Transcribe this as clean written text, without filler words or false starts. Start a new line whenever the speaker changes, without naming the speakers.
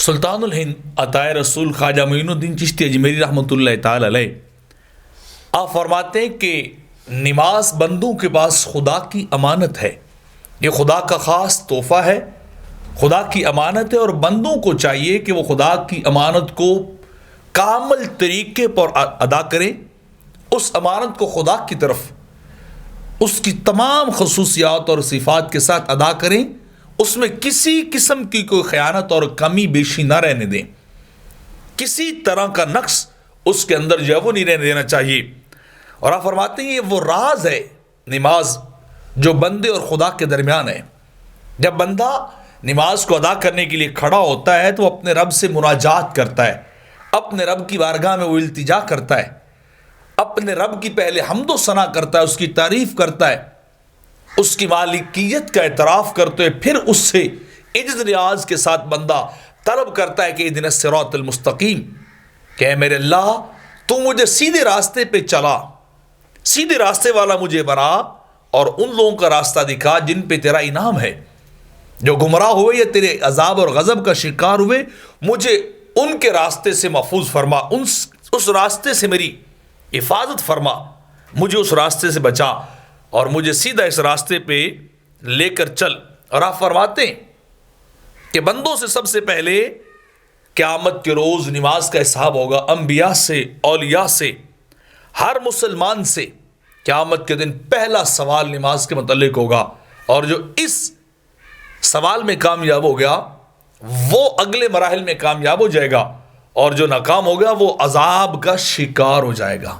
سلطان الہند عطائے رسول خواجہ معین الدین چشتی اجمیری رحمۃ اللہ تعالی علیہ آپ فرماتے ہیں کہ نماز بندوں کے پاس خدا کی امانت ہے، یہ خدا کا خاص تحفہ ہے، خدا کی امانت ہے، اور بندوں کو چاہیے کہ وہ خدا کی امانت کو کامل طریقے پر ادا کریں، اس امانت کو خدا کی طرف اس کی تمام خصوصیات اور صفات کے ساتھ ادا کریں، اس میں کسی قسم کی کوئی خیانت اور کمی بیشی نہ رہنے دیں، کسی طرح کا نقص اس کے اندر جو ہے وہ نہیں رہنے دینا چاہیے۔ اور آپ فرماتے ہیں یہ وہ راز ہے نماز جو بندے اور خدا کے درمیان ہے۔ جب بندہ نماز کو ادا کرنے کے لیے کھڑا ہوتا ہے تو وہ اپنے رب سے مناجات کرتا ہے، اپنے رب کی بارگاہ میں وہ التجا کرتا ہے، اپنے رب کی پہلے حمد و ثنا کرتا ہے، اس کی تعریف کرتا ہے، اس کی مالکیت کا اعتراف کرتے ہوئے پھر اس سے عجز ریاض کے ساتھ بندہ طلب کرتا ہے کہ اہدنا الصراط المستقیم، کہ اے میرے اللہ تو مجھے سیدھے راستے پہ چلا، سیدھے راستے والا مجھے بنا، اور ان لوگوں کا راستہ دکھا جن پہ تیرا انعام ہے، جو گمراہ ہوئے یا تیرے عذاب اور غضب کا شکار ہوئے، مجھے ان کے راستے سے محفوظ فرما، اس راستے سے میری حفاظت فرما، مجھے اس راستے سے بچا اور مجھے سیدھا اس راستے پہ لے کر چل۔ اور آپ فرماتے ہیں کہ بندوں سے سب سے پہلے قیامت کے روز نماز کا حساب ہوگا، انبیاء سے، اولیاء سے، ہر مسلمان سے قیامت کے دن پہلا سوال نماز کے متعلق ہوگا، اور جو اس سوال میں کامیاب ہو گیا وہ اگلے مراحل میں کامیاب ہو جائے گا، اور جو ناکام ہو گیا وہ عذاب کا شکار ہو جائے گا۔